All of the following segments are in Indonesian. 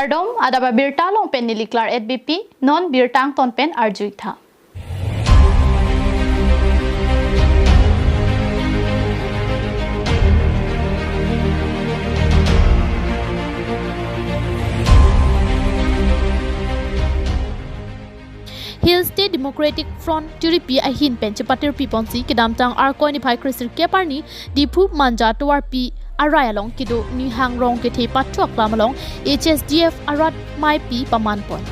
Kardom adaba birtalong pen niliklar EDBP non birtang ton pen arjuitha. Hill State Democratic Front Turipi ahin pen cepatir pi ponsi kedamtang arkoi ni phai krisir keparni dipu manja tuar pi arai along kido ni hang rong ke the patwak lamalong HSDF arat mai pi paman pon.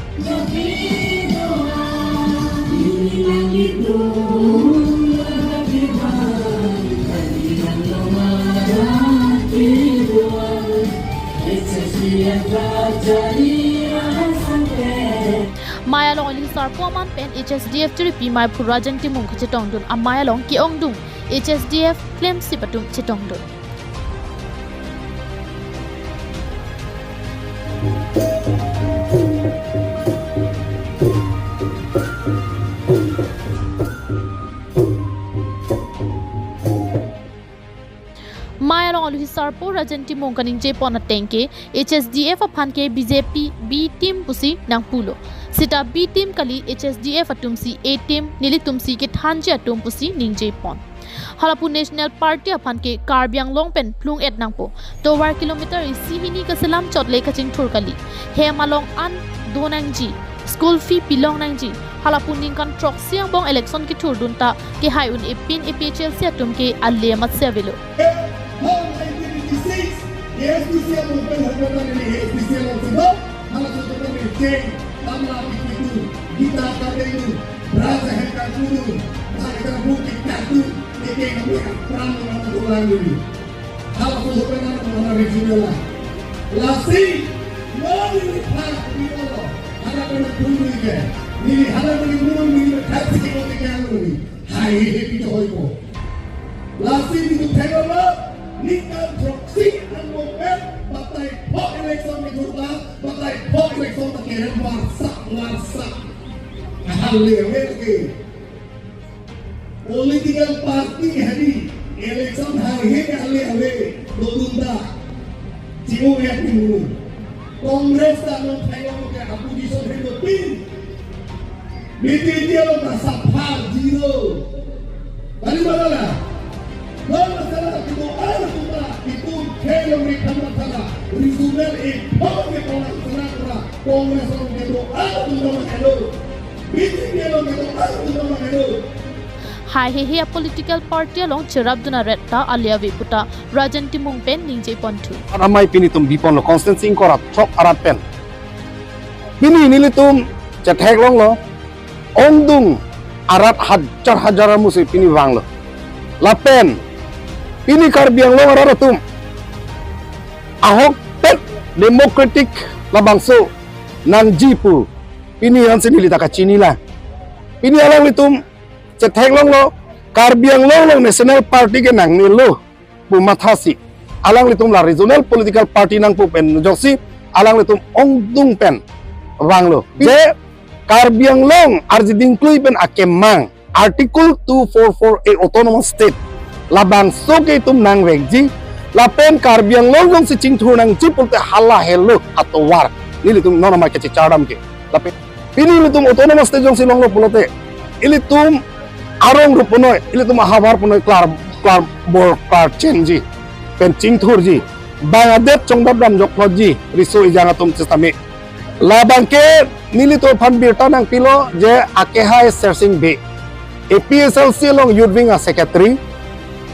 Mayalong ini sar paman pen HSDF Turipi mai purajan timung chetong dun amayalong ki ongdung HSDF claim sipatung chetong dun. Mayalong aluhisar po rajan timong kaning Jepon at tengke HSDF apan ke BJP B team pusi nang pulo. Sita B team kali HSDF atumsi A team nili tumsi ke thanje atum pusi ning Jepon. Halapu National Party apan ke Karbiang Longpen plung et nangpo. Towar kilometer isi hini keselam chot le kaching thur kali. He malong an donangji. School fee pilong nangji. Halapu ningkan trok siang bong election ki thur dunta ke hai un epin EPHL si atum ke alle mat sevelo. Yes, we see a movement happening in the we see a lot of hal seperti ini. Tamla itu, kita kata itu, berasa hebat dulu, kita bukti katu, ini kami perang dengan orang dulu. Hal seperti mana mana regional lah. Lasi, mau ini pak di mana? Hal apa dulu ini? Ini hal apa dulu ini? Tapi kita tinggal dulu. Hai itu hoipo. Lasi itu tengok. Nikan proxy ang movement patay po election ni Gurta patay po election na kaya warsak ahaliwe lagi political party hari election hari ahaliwe dodunda jiwo ya timur kongres dan tayo ke opposition hedo pin miti dia lo kasapar zero bali balala masalah itu itu kaya mereka masalah regional power orang senatra kongres orang itu nama hello bikin orang itu nama hello. Hai hehe political party along cerap duna retta alia viputa rajan timung pen ning Jepon tu. Ramai pinitum bipon lo constantine korat trop arat pen. Pini nilitum cetek long lo ongdung arat hajar musi pini wang lo. Lapen ini Karbiang lo ngaratum ahok pet democratic labangso nang jipu ini yang sini litaka chinila ini alang litum cetek long lo Karbiang lo national party ke nang nilo bumathasi alang litum la regional political party nang pu pen joksi alang litum ongdung pen wang lo je Karbiang long arji dingklui pen akemang article 244A autonomous state labang soke itum nang wegji lapen Karbiang longgong si cingthur nang jipulte hala hello atau war nilitum nona ma kece chadam ke lapen ini litum autonomous state jong si longlo pulote ilitum arong rupunoi ilitum habar punoi klar bor klar chenji pen cingthur ji Bangladesh chongdam jokloji riso ijangatum sistame labang ke nilito phanbirta nang pilo je akeha searching be APSLC long yudwing a secretary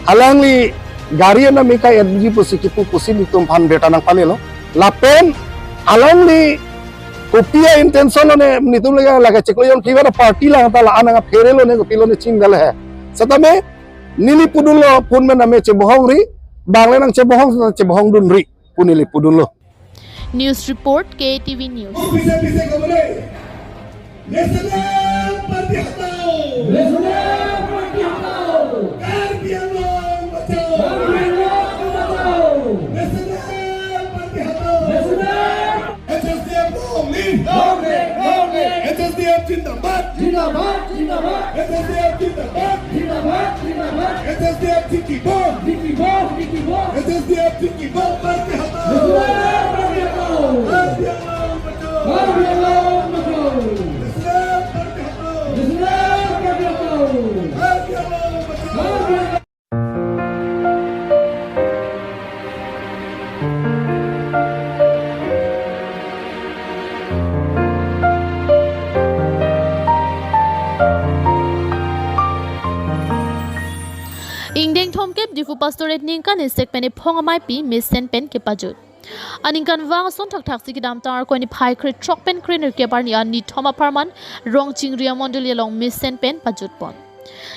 alangli gari na mika edji pusikipu pusin itum phan beta nang palelo lapen alangli kopia intention ne nitum laga cheklo yon kiwa party la ta la ananga ferelo ne gopilo ne chingal hai satame nili pudulo pun me name chebohong ri bangle nang chebohong dun ri punili pudulo. News report KATV News. Bisa National Party Hatau. National Party Hatau. Karbiang Long Batau. National Party Hatau. National. HSDF Long Lim. HSDF Jindabat. HSDF Jindabat. HSDF Tiki Bom. HSDF Tiki Bom Party Hatau. National Party Hatau. Ingdeng thom kep difu pastorate ning kan isek peni phong amai pi misen pen ke pajut. Aning kan wang son thak thak sikidam tar ko ni phai krit trok pen kriner ke par ni an ni thoma parman rong chingria mondoli long misen pen pajut pon.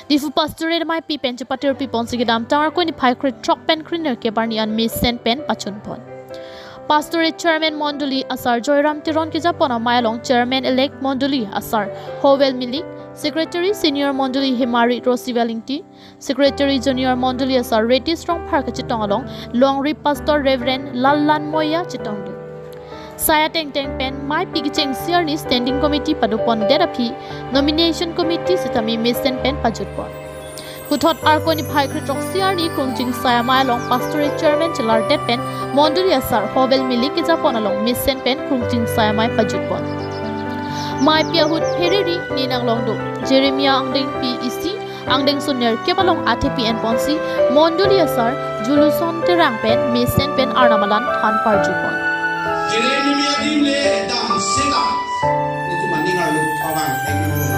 Difu pastorate mai pi pen chapatir pi pon sikidam tar ko ni phai krit trok pen kriner ke par ni an misen pen pachun pon. Pastorate Chairman Mondoli Asar Joyram Tiron ki Japona Mailong Chairman Elect Mondoli Asar Howell Milik, Secretary Senior Mondoli Himari Rosi Wellington, Secretary Junior Mondoli Asar Reddy Strong Park Chitong along Long Rip Pastor Reverend Lallan Moya Chitong. Saya Teng Teng Pen Mai Pigicheng Sierni Standing Committee Padupon Derapi Nomination Committee Sitami Misen Pen Pajutpon. Puthot Arkoni Phai Kritok Sierni Kunjing Saya Mailong Pastorate Chairman Chelar Depen Mondoli Asar Howell Milik ki Japon along Misen Pen Kunjing Saya Mai Pajutpon. Mai Piahut Heriri Ninang Longdo Jeremiah Angdeng PEC Angdeng Sunyer Kebalong ATPN Ponsi Mondoli Asar Juluson Terang Pen Misen Pen Arnamalan Han Parjupon. Jeremiah Dimle Dam Sega itu mandingar lu kawan teknologi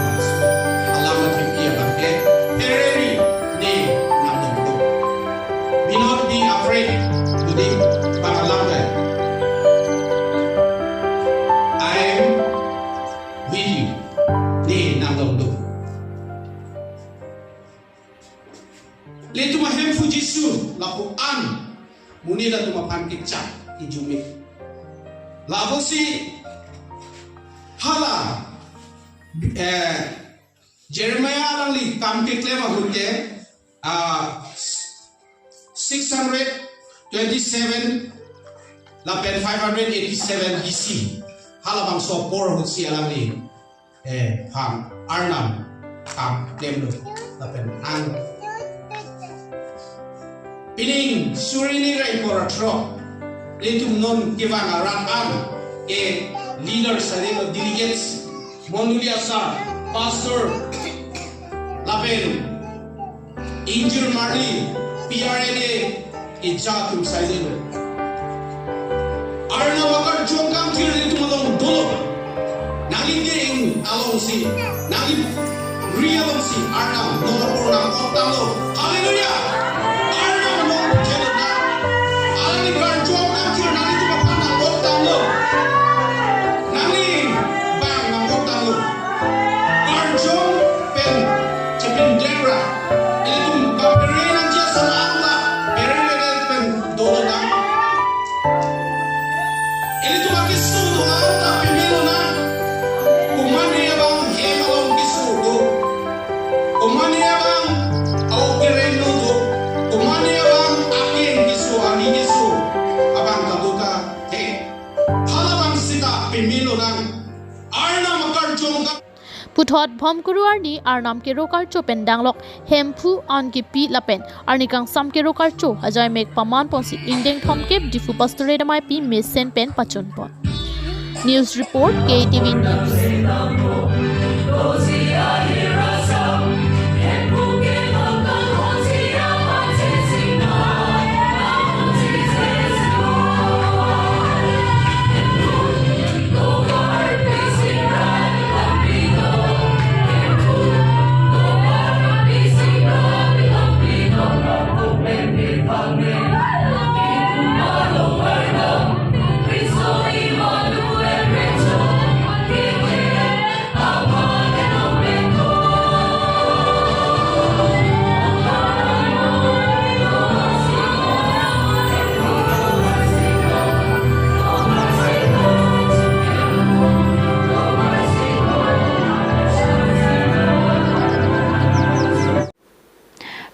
alamat yang pakai Heriri ne namdong do. Be not be afraid today pangalambe. I am with you ne namdong do. Letu mahem fujisu lapu an munida tu mapan kicap ijumi. Lavosi hala Jeremiah langli kam ke klema hurke 627 lapen 587 BC hala bang so por hutsi alangli ham arnam kam klemlo lapen ang pining surini rai por atro Letum non kivang aran ke leaders and delegates Mondoli Asar Pastor Lapen Injur Marli PRNA Ijatum Saidino Arna Wakar Jongkam Tir Letum along Dolo Nagin Ging along si Nagin Ria along si Arna Nomor Program Otalo Hallelujah Arna Nomor Jelena Alani Karjong Puthot Bhom Kuruar ni Arnam ke Rokar Cho Pendanglok Hempu an ki pi lapen Arnikang Sam ke Rokar Cho Ajay Mek Paman Ponsi Ingdeng Thom Kep Difu Pastorate Mai Pi Mesen Pen Pachon Pon. News Report KATV News.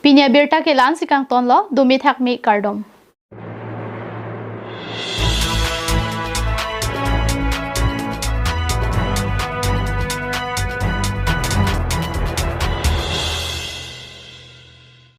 Pinya Birta ke lan sikang ton lo dumi thak mi kardom.